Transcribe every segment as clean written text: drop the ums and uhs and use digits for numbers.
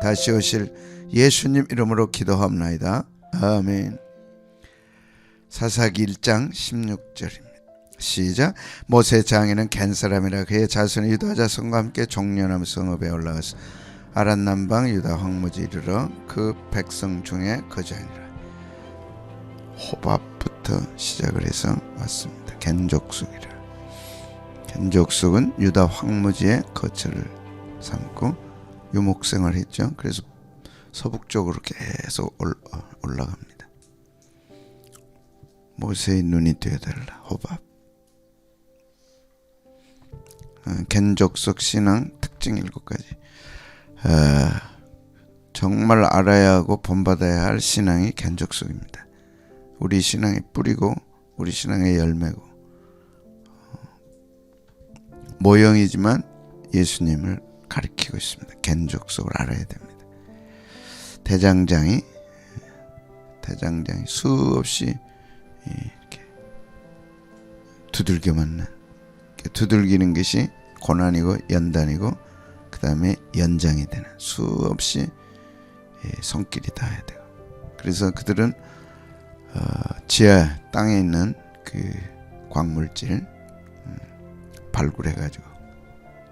다시 오실 예수님 이름으로 기도하옵나이다. 아멘. 사사기 1장 16절입니다. 시작. 모세 장인은 겐 사람이라 그의 자손이 유다 자손과 함께 종려나무 성읍에 올라가서 아란 남방 유다 황무지 이르러 그 백성 중에 거주하니라. 호밥부터 시작을 해서 왔습니다. 겐족속이라. 겐족속은 유다 황무지의 거처를 삼고 유목생활을 했죠. 그래서 서북쪽으로 계속 올라갑니다. 모세의 눈이 되어달라. 호밥. 겐족속 신앙 특징 7가지. 정말 알아야 하고 본받아야 할 신앙이 겐족속입니다. 우리 신앙의 뿌리고 우리 신앙의 열매고, 모형이지만 예수님을 가리키고 있습니다. 겐족속을 알아야 됩니다. 대장장이 수없이 이렇게 두들겨 맞는, 두들기는 것이 고난이고 연단이고 그 다음에 연장이 되는, 수없이 손길이 닿아야 돼요. 그래서 그들은 지하 땅에 있는 그 광물질 발굴해가지고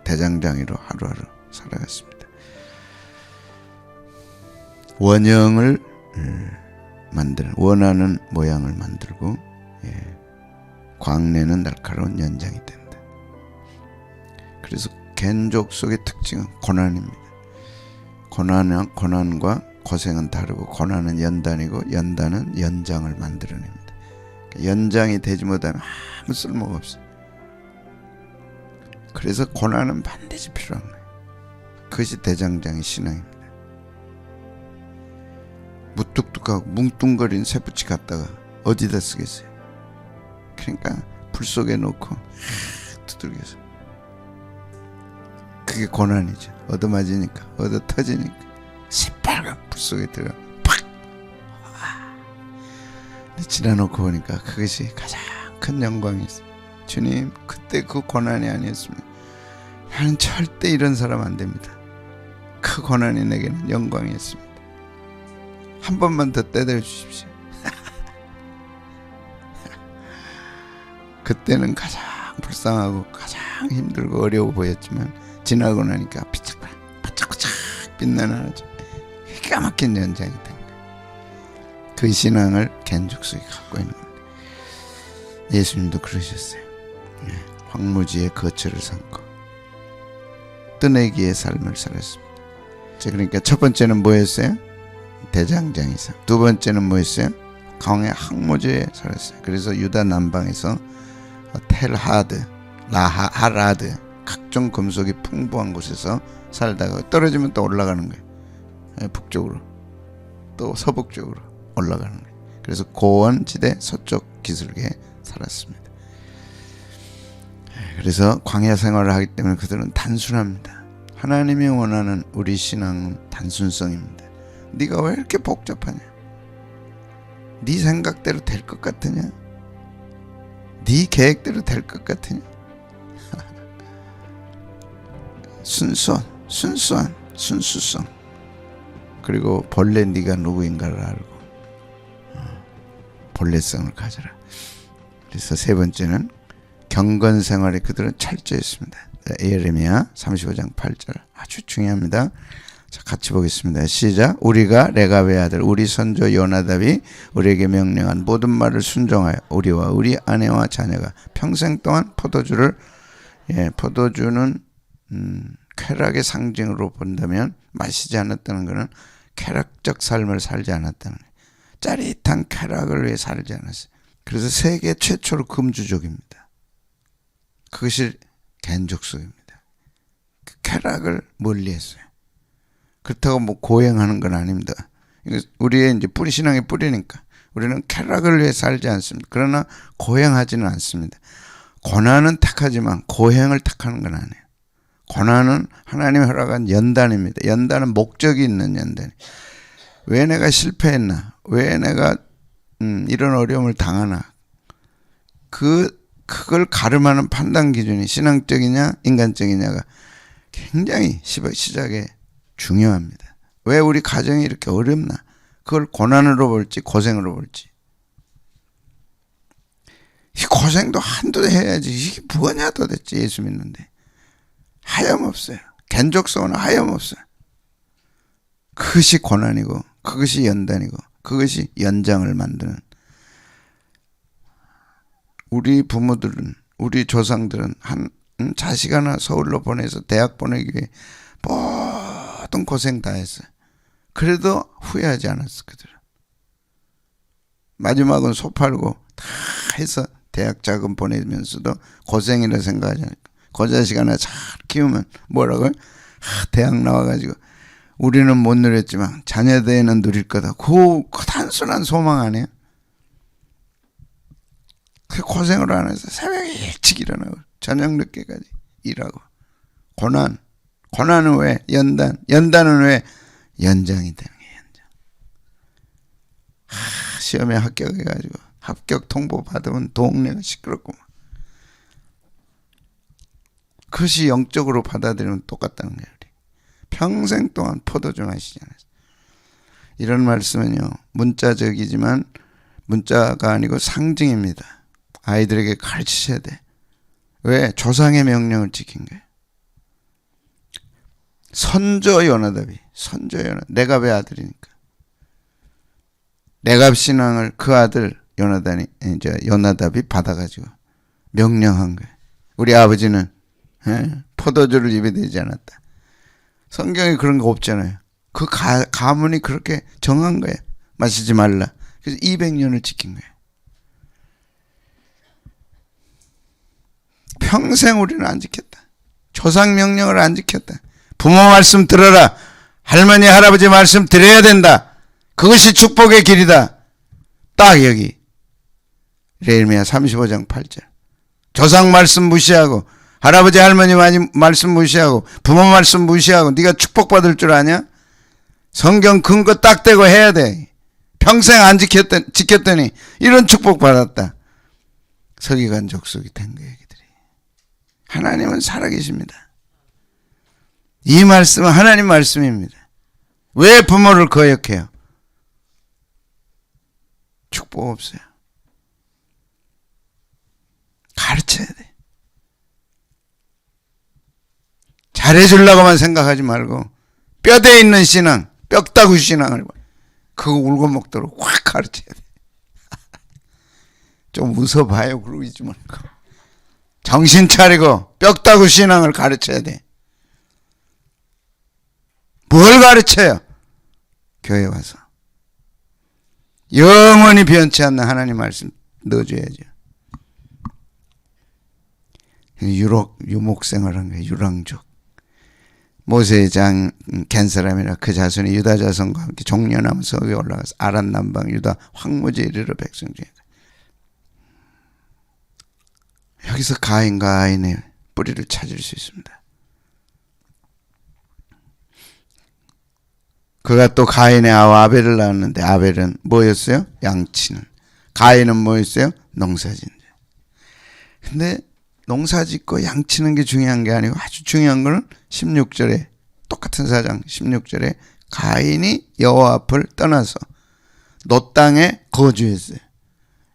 대장장이로 하루하루 살아갔습니다. 원형을 만드는, 원하는 모양을 만들고 광내는 날카로운 연장이 된다. 그래서 겐족 속의 특징은 고난입니다. 고난과 고생은 다르고, 고난은 연단이고 연단은 연장을 만들어냅니다. 연장이 되지 못하면 아무 쓸모가 없어요. 그래서 고난은 반드시 필요한 거예요. 그것이 대장장의 신앙입니다. 무뚝뚝하고 뭉뚱거린 쇠붙이 갖다가 어디다 쓰겠어요? 그러니까 불 속에 놓고 두들겨서, 그게 고난이죠. 얻어맞으니까, 얻어터지니까 새빨간 불 속에 들어가 팍! 지나놓고 보니까 그것이 가장 큰 영광이 있어요. 주님, 그때 그 고난이 아니었으면 나는 절대 이런 사람 안 됩니다. 그 고난이 내게는 영광이었습니다. 한 번만 더 때려 주십시오. 그때는 가장 불쌍하고 가장 힘들고 어려워 보였지만 지나고 나니까 반짝반짝 빛나는 아주 기가 막힌 연장이 된 거예요. 그 신앙을 겐족속이 갖고 있는 겁니다. 예수님도 그러셨어요. 황무지의 거처를 삼고 뜨내기의 삶을 살았습니다. 그러니까 첫 번째는 뭐였어요? 대장장이상. 두 번째는 뭐였어요? 광야 황무지에 살았어요. 그래서 유다 남방에서 텔하드, 하라드, 각종 금속이 풍부한 곳에서 살다가 떨어지면 또 올라가는 거예요. 북쪽으로, 또 서북쪽으로 올라가는 거예요. 그래서 고원지대 서쪽 기슭에 살았습니다. 그래서 광야 생활을 하기 때문에 그들은 단순합니다. 하나님이 원하는 우리 신앙은 단순성입니다. 네가 왜 이렇게 복잡하냐? 네 생각대로 될 것 같으냐? 네 계획대로 될 것 같으냐? 순수성. 그리고 본래 네가 누구인가를 알고 본래성을 가져라. 그래서 세 번째는 경건 생활에 그들은 철저했습니다. 예레미야 35장 8절 아주 중요합니다. 자, 같이 보겠습니다. 시작. 우리가 레갑의 아들 우리 선조 요나답이 우리에게 명령한 모든 말을 순종하여 우리와 우리 아내와 자녀가 평생 동안 포도주는 쾌락의 상징으로 본다면 마시지 않았다는 것은 쾌락적 삶을 살지 않았다는 거예요. 짜릿한 쾌락을 위해 살지 않았어요. 그래서 세계 최초로 금주족입니다. 그것이 겐족속입니다. 그 쾌락을 멀리했어요. 그렇다고 뭐 고행하는 건 아닙니다. 우리의 이제 신앙의 뿌리니까 우리는 쾌락을 위해 살지 않습니다. 그러나 고행하지는 않습니다. 고난은 택하지만 고행을 택하는 건 아니에요. 고난은 하나님이 허락한 연단입니다. 연단은 목적이 있는 연단이에요. 왜 내가 실패했나? 왜 내가 이런 어려움을 당하나? 그걸 가름하는 판단 기준이 신앙적이냐 인간적이냐가 굉장히 시작에 중요합니다. 왜 우리 가정이 이렇게 어렵나? 그걸 고난으로 볼지 고생으로 볼지. 이 고생도 한두 해야지. 이게 뭐냐 도대체 예수 믿는데. 하염없어요. 겐족소는 하염없어요. 그것이 고난이고 그것이 연단이고 그것이 연장을 만드는. 우리 부모들은 우리 조상들은 한 자식 하나 서울로 보내서 대학 보내기 위해 모든 고생 다 했어요. 그래도 후회하지 않았어. 그들은 마지막은 소 팔고 다 해서 대학 자금 보내면서도 고생이라 생각하지 않을까. 그 자식 하나 잘 키우면 뭐라고요? 대학 나와가지고 우리는 못 누렸지만 자녀들은 누릴 거다. 그 단순한 소망 아니에요? 그 고생을 안 해서 새벽에 일찍 일어나고 저녁 늦게까지 일하고. 고난은 왜? 연단은 왜? 연장이 되는 게 연장. 시험에 합격해가지고 합격 통보 받으면 동네가 시끄럽고. 그것이 영적으로 받아들이면 똑같다는 거예요. 평생 동안 포도주 마시지 않았어요. 이런 말씀은요, 문자적이지만 문자가 아니고 상징입니다. 아이들에게 가르치셔야 돼. 왜? 조상의 명령을 지킨 거예요. 선조 요나답이, 내갑의 아들이니까. 내갑 신앙을 그 아들 요나답이 받아가지고 명령한 거예요. 우리 아버지는 포도주를 입에 대지 않았다. 성경에 그런 거 없잖아요. 그 가문이 그렇게 정한 거예요. 마시지 말라. 그래서 200년을 지킨 거예요. 평생 우리는 안 지켰다. 조상 명령을 안 지켰다. 부모 말씀 들어라. 할머니 할아버지 말씀 드려야 된다. 그것이 축복의 길이다. 딱 여기 예레미야 35장 8절. 조상 말씀 무시하고 할아버지 할머니 말씀 무시하고 부모 말씀 무시하고 네가 축복받을 줄 아냐? 성경 근거 딱 대고 해야 돼. 평생 안 지켰더니 이런 축복 받았다. 서기관 족속이 된 거예요. 하나님은 살아계십니다. 이 말씀은 하나님 말씀입니다. 왜 부모를 거역해요? 축복 없어요. 가르쳐야 돼. 잘해주려고만 생각하지 말고 뼈대 있는 신앙, 뼈다구 신앙을 그거 울고 먹도록 확 가르쳐야 돼. 좀 웃어봐요. 그러고 있지 말고. 정신 차리고 뼈다구 신앙을 가르쳐야 돼. 뭘 가르쳐요? 교회 와서 영원히 변치 않는 하나님 말씀 넣어줘야죠. 유목생활한 거예요. 유랑족. 모세의 갠 사람이라 그 자손이 유다 자손과 함께 종려나무 서에 올라가서 아란 남방 유다 황무지에 이르러 백성 중에. 여기서 가인의 뿌리를 찾을 수 있습니다. 그가 또 가인의 아와 아벨을 낳았는데 아벨은 뭐였어요? 양치는. 가인은 뭐였어요? 농사짓는. 근데 농사짓고 양치는 게 중요한 게 아니고 아주 중요한 거는 16절에 똑같은 사장 16절에 가인이 여호와 앞을 떠나서 노 땅에 거주했어요.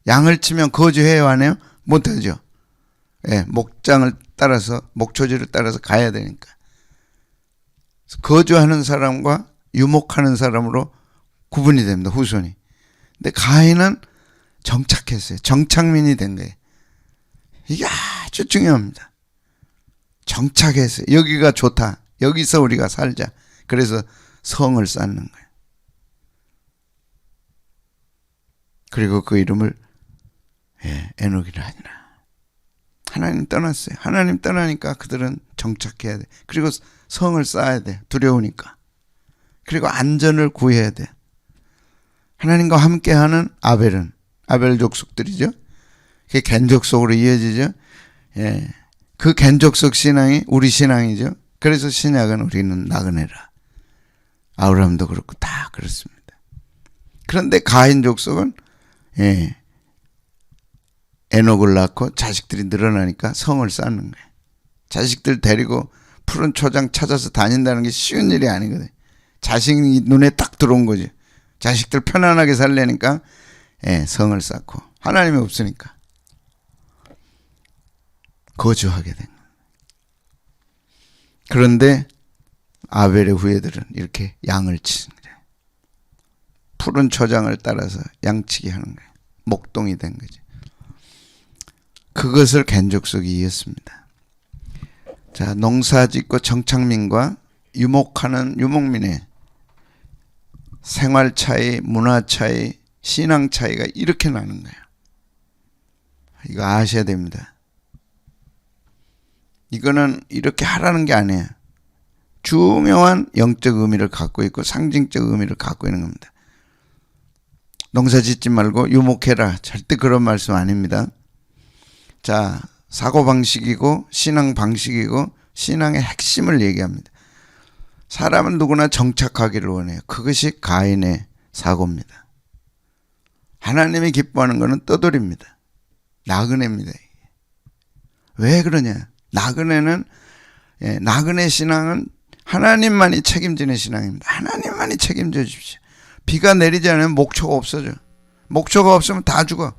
양을 치면 거주해야 하네요? 못하죠. 예, 목장을 따라서 목초지를 따라서 가야 되니까. 거주하는 사람과 유목하는 사람으로 구분이 됩니다. 후손이. 근데 가인은 정착했어요. 정착민이 된 거예요. 이게 아주 중요합니다. 정착했어요. 여기가 좋다. 여기서 우리가 살자. 그래서 성을 쌓는 거예요. 그리고 그 이름을 에녹이라 하니라. 하나님 떠났어요. 하나님 떠나니까 그들은 정착해야 돼. 그리고 성을 쌓아야 돼. 두려우니까. 그리고 안전을 구해야 돼. 하나님과 함께하는 아벨 족속들이죠. 그게 겐 족속으로 이어지죠. 예, 그 겐 족속 신앙이 우리 신앙이죠. 그래서 신약은 우리는 나그네라. 아브라함도 그렇고 다 그렇습니다. 그런데 가인 족속은 에녹을 낳고 자식들이 늘어나니까 성을 쌓는 거예요. 자식들 데리고 푸른 초장 찾아서 다닌다는 게 쉬운 일이 아니거든요. 자식이 눈에 딱 들어온 거지. 자식들 편안하게 살려니까 성을 쌓고 하나님이 없으니까 거주하게 된 거예요. 그런데 아벨의 후예들은 이렇게 양을 치는 거예요. 푸른 초장을 따라서 양치기 하는 거예요. 목동이 된 거죠. 그것을 겐족속이 이었습니다. 자, 농사짓고 정착민과 유목하는 유목민의 생활 차이, 문화 차이, 신앙 차이가 이렇게 나는 거예요. 이거 아셔야 됩니다. 이거는 이렇게 하라는 게 아니에요. 중요한 영적 의미를 갖고 있고 상징적 의미를 갖고 있는 겁니다. 농사 짓지 말고 유목해라. 절대 그런 말씀 아닙니다. 자, 사고방식이고 신앙 방식이고 신앙의 핵심을 얘기합니다. 사람은 누구나 정착하기를 원해요. 그것이 가인의 사고입니다. 하나님이 기뻐하는 것은 떠돌입니다. 나그네입니다. 왜 그러냐? 나그네 신앙은 하나님만이 책임지는 신앙입니다. 하나님만이 책임져 주십시오. 비가 내리지 않으면 목초가 없어져. 목초가 없으면 다 죽어.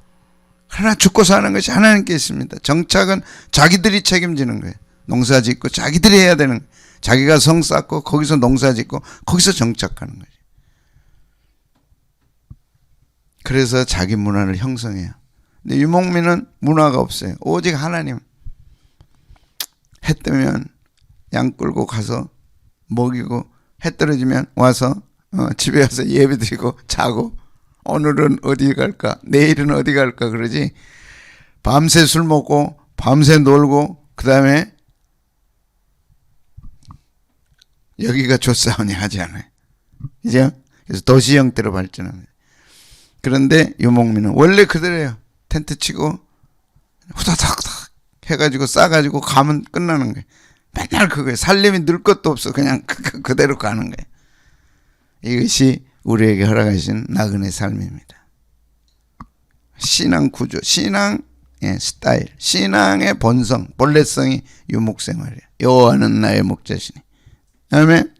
그러나 죽고 사는 것이 하나님께 있습니다. 정착은 자기들이 책임지는 거예요. 농사 짓고 자기들이 해야 되는 거예요. 자기가 성 쌓고 거기서 농사 짓고 거기서 정착하는 거죠. 그래서 자기 문화를 형성해요. 근데 유목민은 문화가 없어요. 오직 하나님. 해 뜨면 양 끌고 가서 먹이고 해 떨어지면 와서 집에 와서 예배 드리고 자고 오늘은 어디 갈까 내일은 어디 갈까 그러지 밤새 술 먹고 밤새 놀고 그 다음에 여기가 좋사오니 하지 않아요. 그죠? 그래서 도시 형태로 발전합니다. 그런데 유목민은 원래 그대로예요. 텐트 치고 후다닥닥 해가지고 싸가지고 가면 끝나는 거예요. 맨날 그거예요. 살림이 늘 것도 없어. 그냥 그대로 가는 거예요. 이것이 우리에게 허락하신 나그네 삶입니다. 신앙 구조, 신앙 스타일, 신앙의 본성, 본래성이 유목생활이에요. 여호와는 나의 목자시니. 아멘.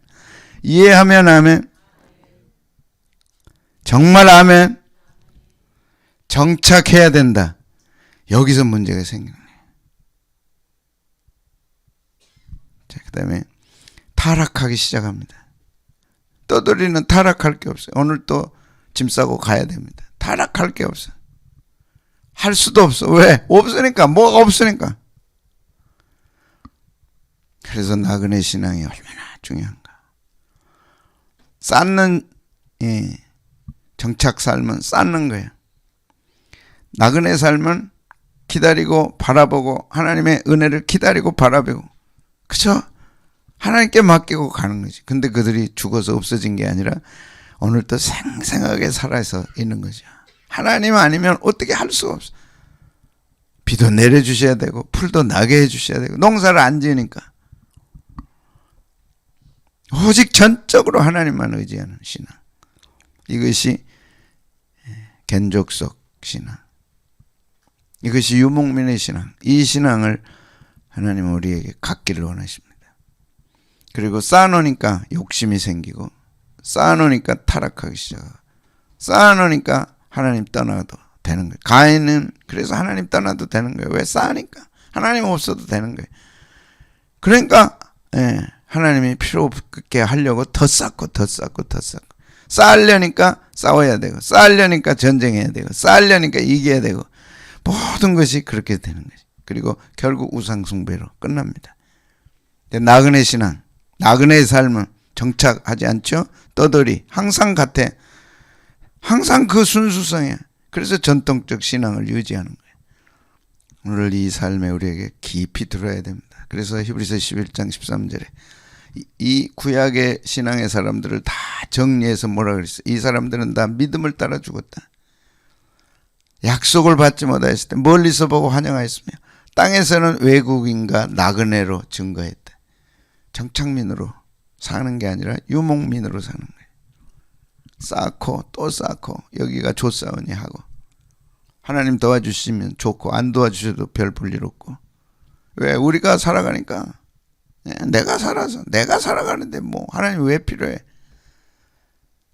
이해하면 아멘. 정말 아멘. 정착해야 된다. 여기서 문제가 생기는 거예요. 자, 그 다음에 타락하기 시작합니다. 떠돌이는 타락할 게 없어요. 오늘 또 짐 싸고 가야 됩니다. 타락할 게 없어요. 할 수도 없어. 왜? 없으니까. 뭐가 없으니까. 그래서 나그네 신앙이 얼마나 중요한가. 쌓는 정착 삶은 쌓는 거예요. 나그네 삶은 기다리고 바라보고 하나님의 은혜를 기다리고 바라보고 그죠? 하나님께 맡기고 가는 거지. 근데 그들이 죽어서 없어진 게 아니라 오늘도 생생하게 살아서 있는 거죠. 하나님 아니면 어떻게 할 수가 없어. 비도 내려주셔야 되고 풀도 나게 해주셔야 되고 농사를 안 지으니까 오직 전적으로 하나님만 의지하는 신앙. 이것이 겐족속 신앙. 이것이 유목민의 신앙. 이 신앙을 하나님은 우리에게 갖기를 원하십니다. 그리고 쌓아놓으니까 욕심이 생기고 쌓아놓으니까 타락하기 시작하고 쌓아놓으니까 하나님 떠나도 되는 거예요. 가인은 그래서 하나님 떠나도 되는 거예요. 왜? 쌓으니까. 하나님 없어도 되는 거예요. 그러니까 하나님이 필요 없게 하려고 더 쌓고 더 쌓고 더 쌓고 쌓으려니까 싸워야 되고 쌓으려니까 전쟁해야 되고 쌓으려니까 이겨야 되고 모든 것이 그렇게 되는 거죠. 그리고 결국 우상숭배로 끝납니다. 나그네 신앙, 나그네의 삶은 정착하지 않죠. 떠돌이 항상 같아. 항상 그 순수성이야. 그래서 전통적 신앙을 유지하는 거예요. 오늘 이 삶에 우리에게 깊이 들어야 됩니다. 그래서 히브리서 11장 13절에 이 구약의 신앙의 사람들을 다 정리해서 뭐라 그랬어요? 이 사람들은 다 믿음을 따라 죽었다. 약속을 받지 못하였을 때 멀리서 보고 환영하였으며 땅에서는 외국인과 나그네로 증거했다. 정착민으로 사는 게 아니라 유목민으로 사는 거예요. 쌓고 또 쌓고 여기가 좋사오니 하고 하나님 도와주시면 좋고 안 도와주셔도 별 볼일 없고. 왜? 우리가 살아가니까 내가 살아서 내가 살아가는데 뭐 하나님 왜 필요해?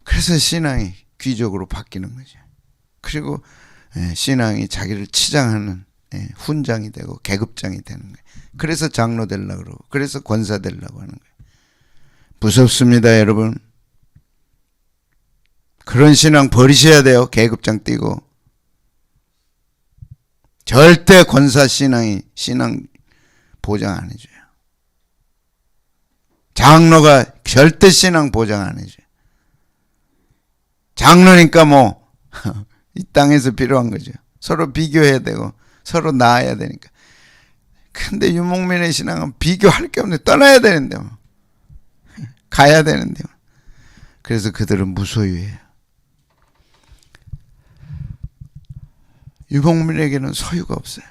그래서 신앙이 귀족으로 바뀌는 거죠. 그리고 신앙이 자기를 치장하는 훈장이 되고 계급장이 되는 거예요. 그래서 장로 되려고 그러고, 그래서 권사 되려고 하는 거예요. 무섭습니다, 여러분. 그런 신앙 버리셔야 돼요. 계급장 띄고. 절대 권사 신앙이 신앙 보장 안 해줘요. 장로가 절대 신앙 보장 안 해줘요. 장로니까 뭐 이 땅에서 필요한 거죠. 서로 비교해야 되고 서로 나아야 되니까. 근데 유목민의 신앙은 비교할 게 없는데 떠나야 되는데 뭐. 가야 되는데 뭐. 그래서 그들은 무소유해요. 유목민에게는 소유가 없어요.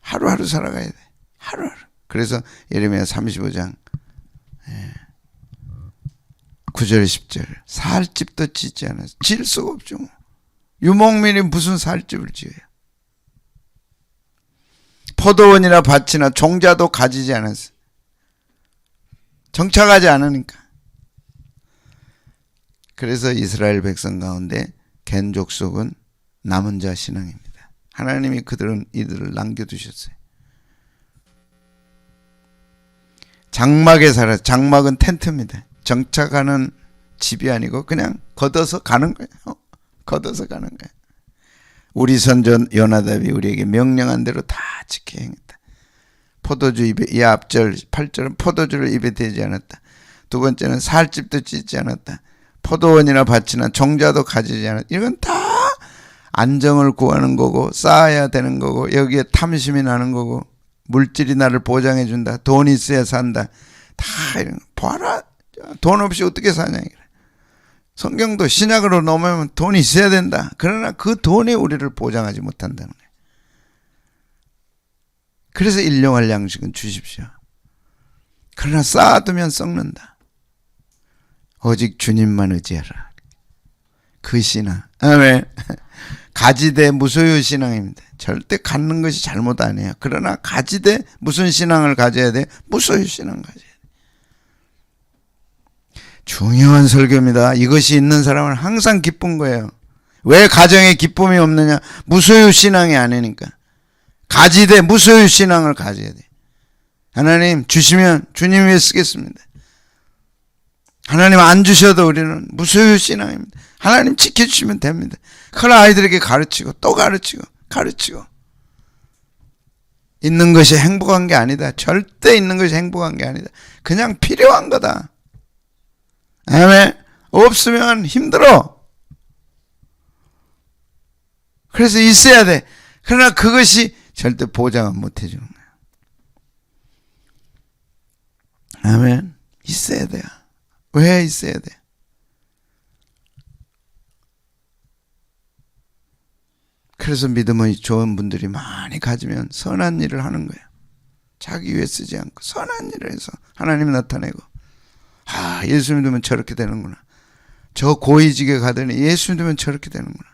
하루하루 살아가야 돼. 하루하루. 그래서 예레미야 35장 9절 10절 살 집도 짓지 않았어. 질 수가 없죠. 유목민이 무슨 살 집을 지어요. 포도원이나 밭이나 종자도 가지지 않았어. 정착하지 않으니까. 그래서 이스라엘 백성 가운데 겐 족속은 남은 자 신앙입니다. 하나님이 이들을 남겨두셨어요. 장막에 살아. 장막은 텐트입니다. 정착하는 집이 아니고 그냥 걷어서 가는 거예요. 걷어서 가는 거예요. 우리 선조 요나답이 우리에게 명령한 대로 다 지켜 행했다. 포도주 입에, 이 앞절 8절은 포도주를 입에 대지 않았다. 두 번째는 살집도 짓지 않았다. 포도원이나 밭이나 종자도 가지지 않았다. 이건 다 안정을 구하는 거고 쌓아야 되는 거고 여기에 탐심이 나는 거고 물질이 나를 보장해 준다. 돈 있어야 산다. 다 이런 거. 봐라. 돈 없이 어떻게 사냐. 성경도 신약으로 넘으면 돈이 있어야 된다. 그러나 그 돈이 우리를 보장하지 못한다는 거예요. 그래서 일용할 양식은 주십시오. 그러나 쌓아두면 썩는다. 오직 주님만 의지하라. 그 신앙. 아멘. 가지되 무소유 신앙입니다. 절대 갖는 것이 잘못 아니에요. 그러나 가지되 무슨 신앙을 가져야 돼? 무소유 신앙 가져야 돼. 중요한 설교입니다. 이것이 있는 사람은 항상 기쁜 거예요. 왜 가정에 기쁨이 없느냐? 무소유 신앙이 아니니까. 가지되 무소유 신앙을 가져야 돼. 하나님 주시면 주님 위해 쓰겠습니다. 하나님 안 주셔도 우리는 무소유 신앙입니다. 하나님 지켜주시면 됩니다. 그러나 아이들에게 가르치고 또 가르치고 있는 것이 행복한 게 아니다. 절대 있는 것이 행복한 게 아니다. 그냥 필요한 거다. 아멘. 없으면 힘들어. 그래서 있어야 돼. 그러나 그것이 절대 보장은 못 해주는 거야. 아멘. 있어야 돼요. 왜 있어야 돼? 그래서 믿음의 좋은 분들이 많이 가지면 선한 일을 하는 거예요. 자기 위해 쓰지 않고 선한 일을 해서 하나님 나타내고, 예수 믿으면 저렇게 되는구나. 저 고위직에 가더니 예수 믿으면 저렇게 되는구나.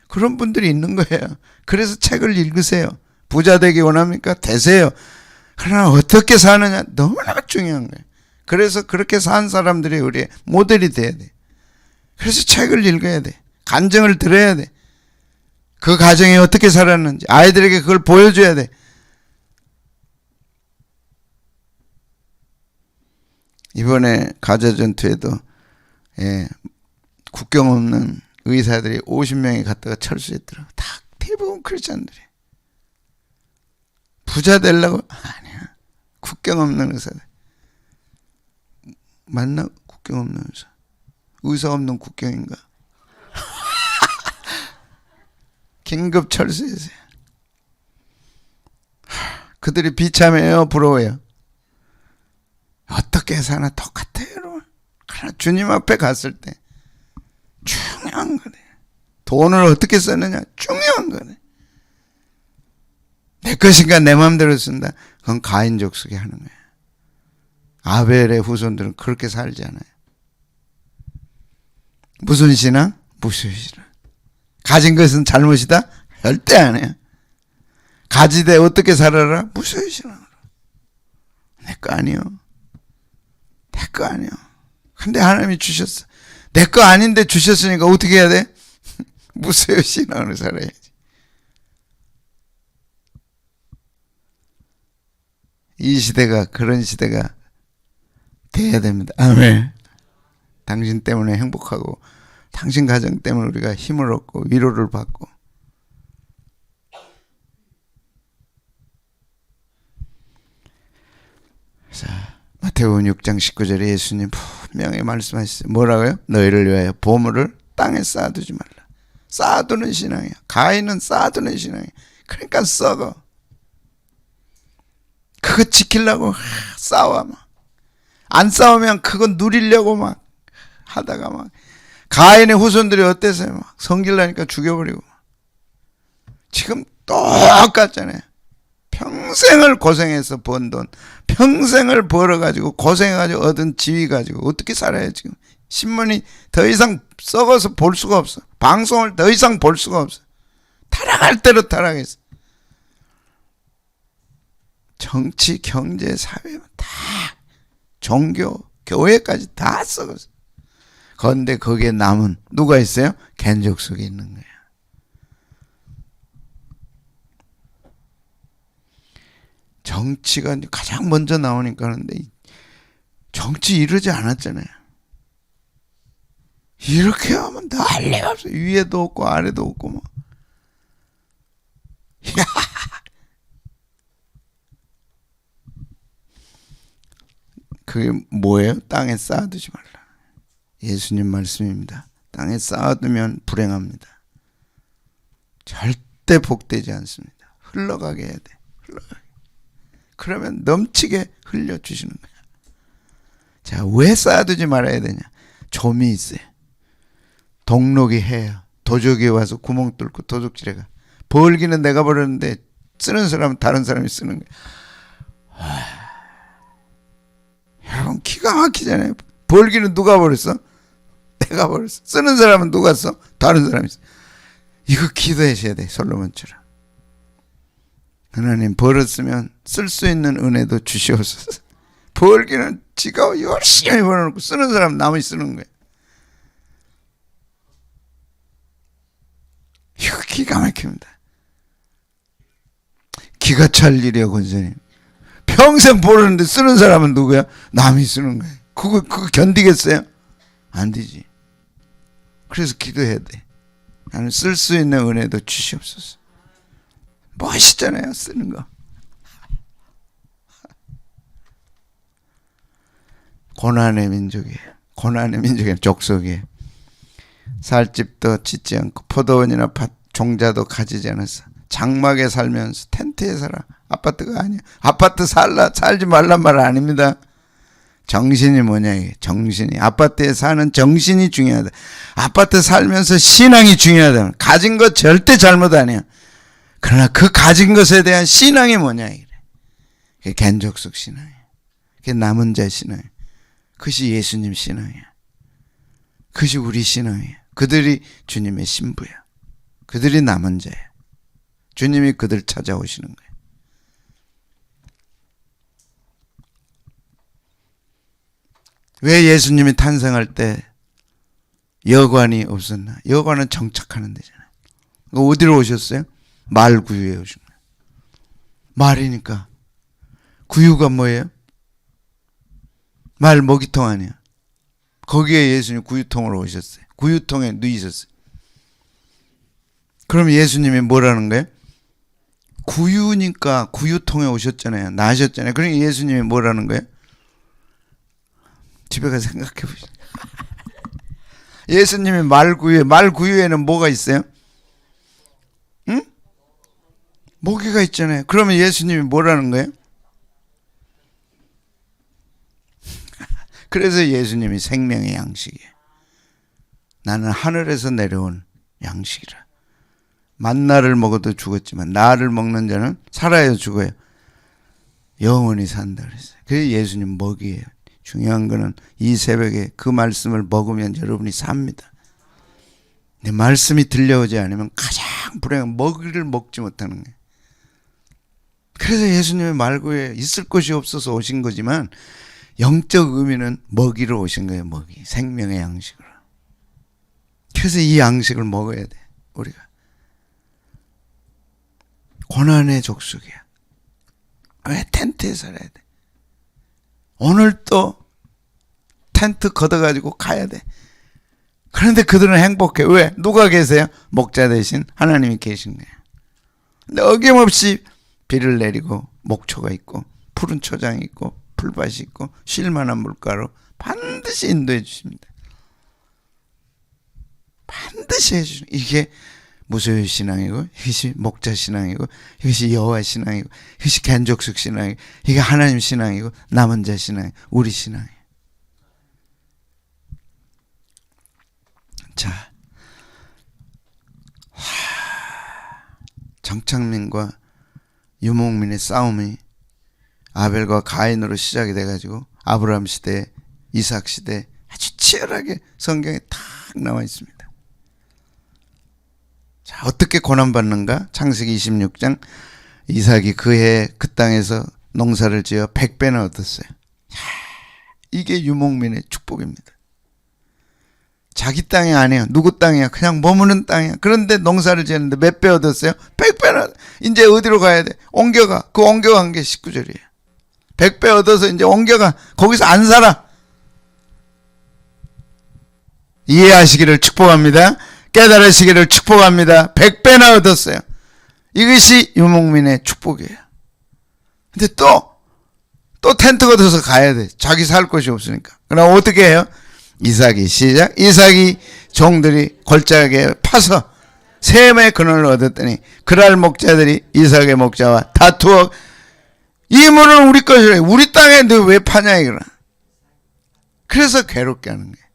그런 분들이 있는 거예요. 그래서 책을 읽으세요. 부자 되기 원합니까? 되세요. 그러나 어떻게 사느냐 너무나 중요한 거예요. 그래서 그렇게 산 사람들이 우리의 모델이 돼야 돼. 그래서 책을 읽어야 돼. 간증을 들어야 돼. 그 가정이 어떻게 살았는지 아이들에게 그걸 보여줘야 돼. 이번에 가자전투에도 국경 없는 의사들이 50명이 갔다가 철수했더라고. 다 대부분 크리스찬들이. 부자 되려고? 아니야. 국경 없는 의사들. 맞나? 국경 없는 의사. 의사 없는 국경인가? 긴급 철수했어요. 그들이 비참해요, 부러워요. 어떻게 사나 똑같아요, 여러분. 그러나 주님 앞에 갔을 때 중요한 거네. 돈을 어떻게 쓰느냐 중요한 거네. 내 것인가 내 마음대로 쓴다. 그건 가인족 속에 하는 거예요. 아벨의 후손들은 그렇게 살지 않아요. 무슨 신앙? 무슨 신앙. 가진 것은 잘못이다? 절대 안 해요. 가지되 어떻게 살아라? 무슨 신앙으로. 내 거 아니요. 내 거 아니요. 근데 하나님이 주셨어. 내 거 아닌데 주셨으니까 어떻게 해야 돼? 무소유 신앙으로 살아야지. 이 시대가 그런 시대가 돼야 됩니다. 아멘. 당신 때문에 행복하고 당신 가정 때문에 우리가 힘을 얻고 위로를 받고. 자, 마태복음 6장 19절에 예수님 분명히 말씀하셨어요. 뭐라고요? 너희를 위하여 보물을 땅에 쌓아두지 말라. 쌓아두는 신앙이야. 가인은 쌓아두는 신앙이야. 그러니까 썩어. 그거 지키려고 싸워 막. 안 싸우면 그거 누리려고 막 하다가 막 가인의 후손들이 어땠어요? 막 성질나니까 죽여버리고. 지금 똑같잖아요. 평생을 고생해서 번 돈, 평생을 벌어가지고 고생해가지고 얻은 지위 가지고 어떻게 살아요 지금. 신문이 더 이상 썩어서 볼 수가 없어. 방송을 더 이상 볼 수가 없어. 타락할 대로 타락했어. 정치, 경제, 사회 다 종교, 교회까지 다 썩었어. 그런데 거기에 남은 누가 있어요? 겐족 속에 있는 거야. 정치가 가장 먼저 나오니까 하는데 정치 이러지 않았잖아요. 이렇게 하면 난리가 없어. 위에도 없고 아래도 없고 뭐. 그게 뭐예요? 땅에 쌓아두지 말라. 예수님 말씀입니다. 땅에 쌓아두면 불행합니다. 절대 복되지 않습니다. 흘러가게 해야 돼. 흘러가게. 그러면 넘치게 흘려주시는 거야. 자, 왜 쌓아두지 말아야 되냐? 좀이 있어요. 동록이 해야 도적이 와서 구멍 뚫고 도둑질해가. 벌기는 내가 벌었는데 쓰는 사람은 다른 사람이 쓰는 거야. 여러분 기가 막히잖아요. 벌기는 누가 벌었어? 내가 벌었어. 쓰는 사람은 누가 써? 다른 사람이 써. 이거 기도하셔야 돼. 솔로몬처럼. 하나님 벌었으면 쓸 수 있는 은혜도 주시옵소서. 벌기는 지가 열심히 벌어놓고 쓰는 사람 남이 쓰는 거예요. 이거 기가 막힙니다. 기가 찰 일이야 권사님. 평생 벌었는데 쓰는 사람은 누구야? 남이 쓰는 거예요. 그거 견디겠어요? 안 되지. 그래서 기도해야 돼. 나는 쓸 수 있는 은혜도 주시옵소서. 멋있잖아요 쓰는 거. 고난의 민족이에요. 고난의 민족이에요. 족속이에요. 살 집도 짓지 않고 포도원이나 밭 종자도 가지지 않았어. 장막에 살면서 텐트에 살아. 아파트가 아니야. 아파트 살지 말란 말 아닙니다. 정신이 뭐냐 이게. 정신이. 아파트에 사는 정신이 중요하다. 아파트 살면서 신앙이 중요하다. 가진 것 절대 잘못 아니야. 그러나 그 가진 것에 대한 신앙이 뭐냐 이래. 그게 겐족속 신앙이야. 그게 남은 자 신앙이야. 그것이 예수님 신앙이야. 그것이 우리 신앙이야. 그들이 주님의 신부야. 그들이 남은 자야. 주님이 그들 찾아오시는 거야. 왜 예수님이 탄생할 때 여관이 없었나? 여관은 정착하는 데잖아요. 어디로 오셨어요? 말 구유에 오신 거예요. 말이니까. 구유가 뭐예요? 말 먹이통 아니야. 거기에 예수님 구유통으로 오셨어요. 구유통에 누이셨어요. 그럼 예수님이 뭐라는 거예요? 구유니까 구유통에 오셨잖아요. 나셨잖아요. 그러니까 예수님이 뭐라는 거예요? 집에 가서 생각해 보시죠. 예수님이 말구유에는 뭐가 있어요? 응? 모기가 있잖아요. 그러면 예수님이 뭐라는 거예요? 그래서 예수님이 생명의 양식이에요. 나는 하늘에서 내려온 양식이라. 만나를 먹어도 죽었지만 나를 먹는 자는 살아야 죽어요. 영원히 산다 그랬어요. 그게 예수님 먹이에요. 중요한 거는 이 새벽에 그 말씀을 먹으면 여러분이 삽니다. 내 말씀이 들려오지 않으면 가장 불행한 먹이를 먹지 못하는 거예요. 그래서 예수님의 말구에 있을 것이 없어서 오신 거지만 영적 의미는 먹이로 오신 거예요. 먹이. 생명의 양식으로. 그래서 이 양식을 먹어야 돼. 우리가. 고난의 족속이야. 왜 텐트에 살아야 돼? 오늘 또 텐트 걷어가지고 가야 돼. 그런데 그들은 행복해. 왜? 누가 계세요? 목자 대신 하나님이 계신 거예요. 근데 어김없이 비를 내리고 목초가 있고 푸른 초장이 있고 풀밭이 있고 쉴만한 물가로 반드시 인도해 주십니다. 반드시 해주는 이게 무소유 신앙이고, 이것이 목자 신앙이고, 이것이 여호와 신앙이고, 이것이 겐족숙 신앙이고, 이게 하나님 신앙이고, 남은 자 신앙이고, 우리 신앙이에요. 자, 정창민과 유목민의 싸움이 아벨과 가인으로 시작이 돼가지고 아브라함 시대, 이삭 시대 아주 치열하게 성경에 탁 나와 있습니다. 자, 어떻게 고난받는가? 창세기 26장 이삭이 그해 그 땅에서 농사를 지어 100배나 얻었어요. 이게 유목민의 축복입니다. 자기 땅이 아니에요. 누구 땅이야? 그냥 머무는 땅이야. 그런데 농사를 지었는데 몇 배 얻었어요? 100배나. 이제 어디로 가야 돼? 옮겨가. 그 옮겨간 게 19절이에요. 100배 얻어서 이제 옮겨가. 거기서 안 살아. 이해하시기를 축복합니다. 깨달으시기를 축복합니다. 100배나 얻었어요. 이것이 유목민의 축복이에요. 근데 또 텐트 걷어서 가야 돼. 자기 살 곳이 없으니까. 그럼 어떻게 해요? 이삭이 시작. 이삭이 종들이 골짜기에 파서 셈의 근원을 얻었더니 그랄 목자들이 이삭의 목자와 다투어 이 물은 우리 것이래. 우리 땅에 너 왜 파냐 이거라. 그래서 괴롭게 하는 거예요.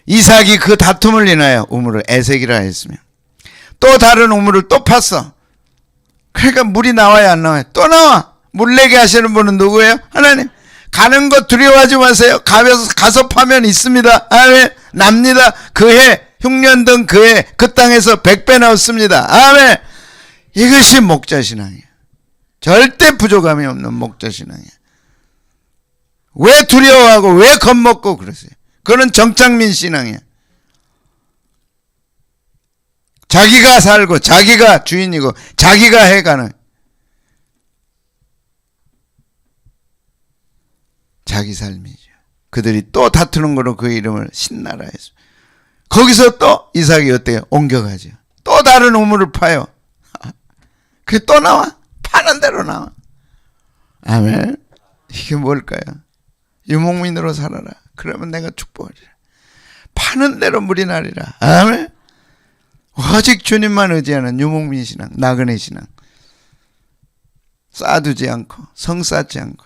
이삭이 그 다툼을 인하여 우물을 에색이라 했으며 또 다른 우물을 또 팠어. 그러니까 물이 나와야 안 나와요? 또 나와. 물 내게 하시는 분은 누구예요? 하나님. 가는 거 두려워하지 마세요. 가서 파면 있습니다. 아멘. 납니다. 그해 흉년등 그해 그 땅에서 100배나 얻습니다. 아멘. 이것이 목자신앙이에요. 절대 부족함이 없는 목자신앙이에요. 왜 두려워하고 왜 겁먹고 그러세요? 그거는 정창민 신앙이야. 자기가 살고 자기가 주인이고 자기가 해가는 자기 삶이죠. 그들이 또 다투는 거로 그 이름을 신나라 해서 거기서 또 이삭이 어때요? 옮겨가죠. 또 다른 우물을 파요. 그게 또 나와. 파는 대로 나와. 아멘. 이게 뭘까요? 유목민으로 살아라. 그러면 내가 축복하리라. 파는 대로 물이 나리라. 아멘. 오직 주님만 의지하는 유목민 신앙, 나그네 신앙. 쌓아두지 않고 성 쌓지 않고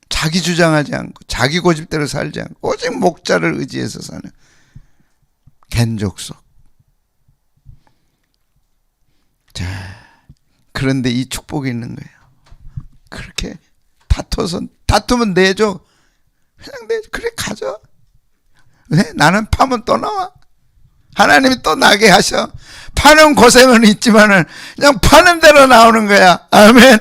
자기 주장하지 않고 자기 고집대로 살지 않고 오직 목자를 의지해서 사는 겐족속. 자, 그런데 이 축복이 있는 거예요. 그렇게 다투면 내줘. 그냥 내줘. 그래 가져. 왜? 나는 파면 또 나와. 하나님이 또 나게 하셔. 파는 고생은 있지만은 그냥 파는 대로 나오는 거야. 아멘.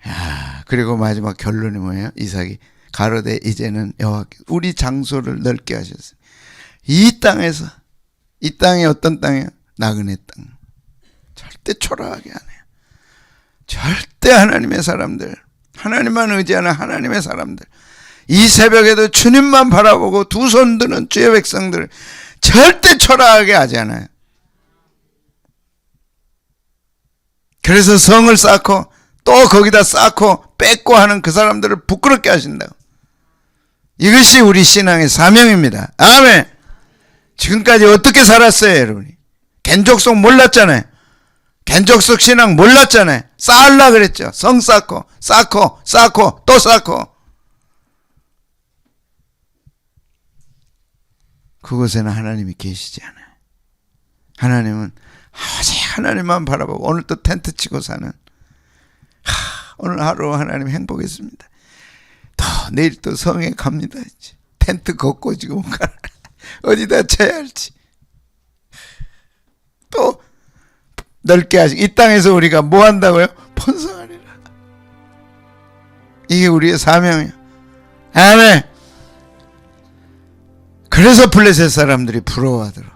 야, 그리고 마지막 결론이 뭐예요? 이삭이 가로되 이제는 여호와께서 우리 장소를 넓게 하셨어요. 이 땅에서, 이 땅이 어떤 땅이에요? 나그네 땅. 절대 초라하게 안 해요. 절대 하나님의 사람들, 하나님만 의지하는 하나님의 사람들, 이 새벽에도 주님만 바라보고 두 손 드는 주의 백성들 절대 초라하게 하지 않아요. 그래서 성을 쌓고 또 거기다 쌓고 뺏고 하는 그 사람들을 부끄럽게 하신다고. 이것이 우리 신앙의 사명입니다. 아멘. 지금까지 어떻게 살았어요, 여러분이? 겐족속 몰랐잖아요. 겐족속 신앙 몰랐잖아요. 쌓으려 그랬죠. 성 쌓고 또 쌓고. 그곳에는 하나님이 계시지 않아요. 하나님은 오직 하나님만 바라보고 오늘 또 텐트 치고 사는 오늘 하루 하나님 행복했습니다. 또 내일 또 성에 갑니다. 이제. 텐트 걷고 지금 어디다 쳐야 할지 또 넓게 하시고 이 땅에서 우리가 뭐 한다고요? 번성하리라. 이게 우리의 사명이에요. 아멘. 그래서 블레셋 사람들이 부러워하더라.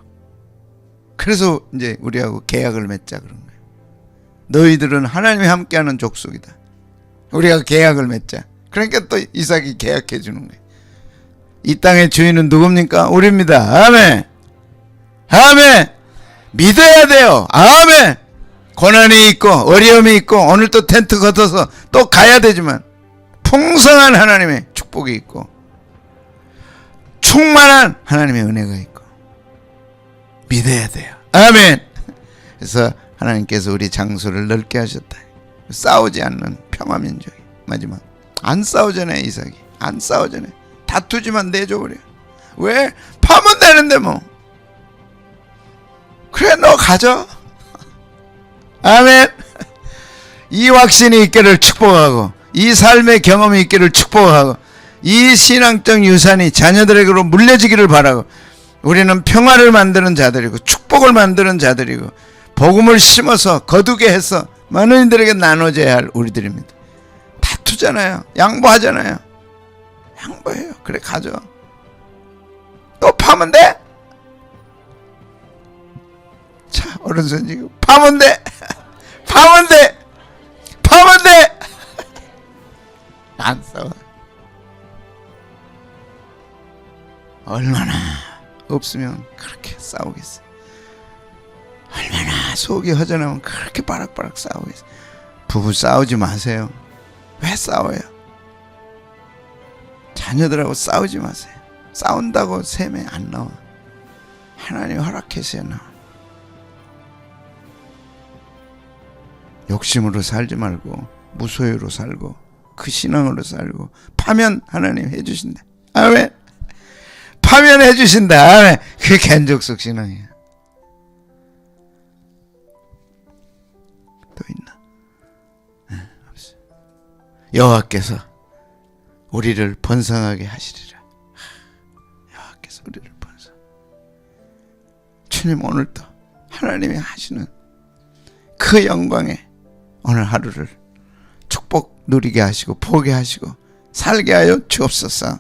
그래서 이제 우리하고 계약을 맺자 그런 거예요. 너희들은 하나님이 함께하는 족속이다. 우리가 계약을 맺자. 그러니까 또 이삭이 계약해 주는 거예요. 이 땅의 주인은 누굽니까? 우리입니다. 아멘. 아멘. 믿어야 돼요. 아멘. 고난이 있고 어려움이 있고 오늘 또 텐트 걷어서 또 가야 되지만 풍성한 하나님의 축복이 있고 충만한 하나님의 은혜가 있고 믿어야 돼요. 아멘. 그래서 하나님께서 우리 장소를 넓게 하셨다. 싸우지 않는 평화민족이. 마지막 안 싸우잖아요. 이삭이 안 싸우잖아요. 다투지만 내줘버려. 왜? 파면 되는데 뭐. 그래 너 가져. 아멘. 이 확신이 있기를 축복하고 이 삶의 경험이 있기를 축복하고 이 신앙적 유산이 자녀들에게로 물려지기를 바라고 우리는 평화를 만드는 자들이고 축복을 만드는 자들이고 복음을 심어서 거두게 해서 많은 이들에게 나눠줘야 할 우리들입니다. 다투잖아요. 양보하잖아요. 양보해요. 그래 가져. 또 파면 돼? 자 어른손 지금 파면 돼. 파면 돼. 파면 돼. 안 싸워. 얼마나 없으면 그렇게 싸우겠어요. 얼마나 속이 허전하면 그렇게 바락바락 싸우겠어요. 부부 싸우지 마세요. 왜 싸워요? 자녀들하고 싸우지 마세요. 싸운다고 셈에 안 나와. 하나님 허락해서야 나와. 욕심으로 살지 말고 무소유로 살고 그 신앙으로 살고 파면 하나님 해주신다. 아멘. 파면 해주신다. 아멘. 그게 견족속 신앙이야. 또 있나? 네, 없어요. 여호와께서 우리를 번성하게 하시리라. 여호와께서 우리를 번성. 주님 오늘도 하나님이 하시는 그 영광에 오늘 하루를 축복 누리게 하시고 보게 하시고 살게 하여 주옵소서.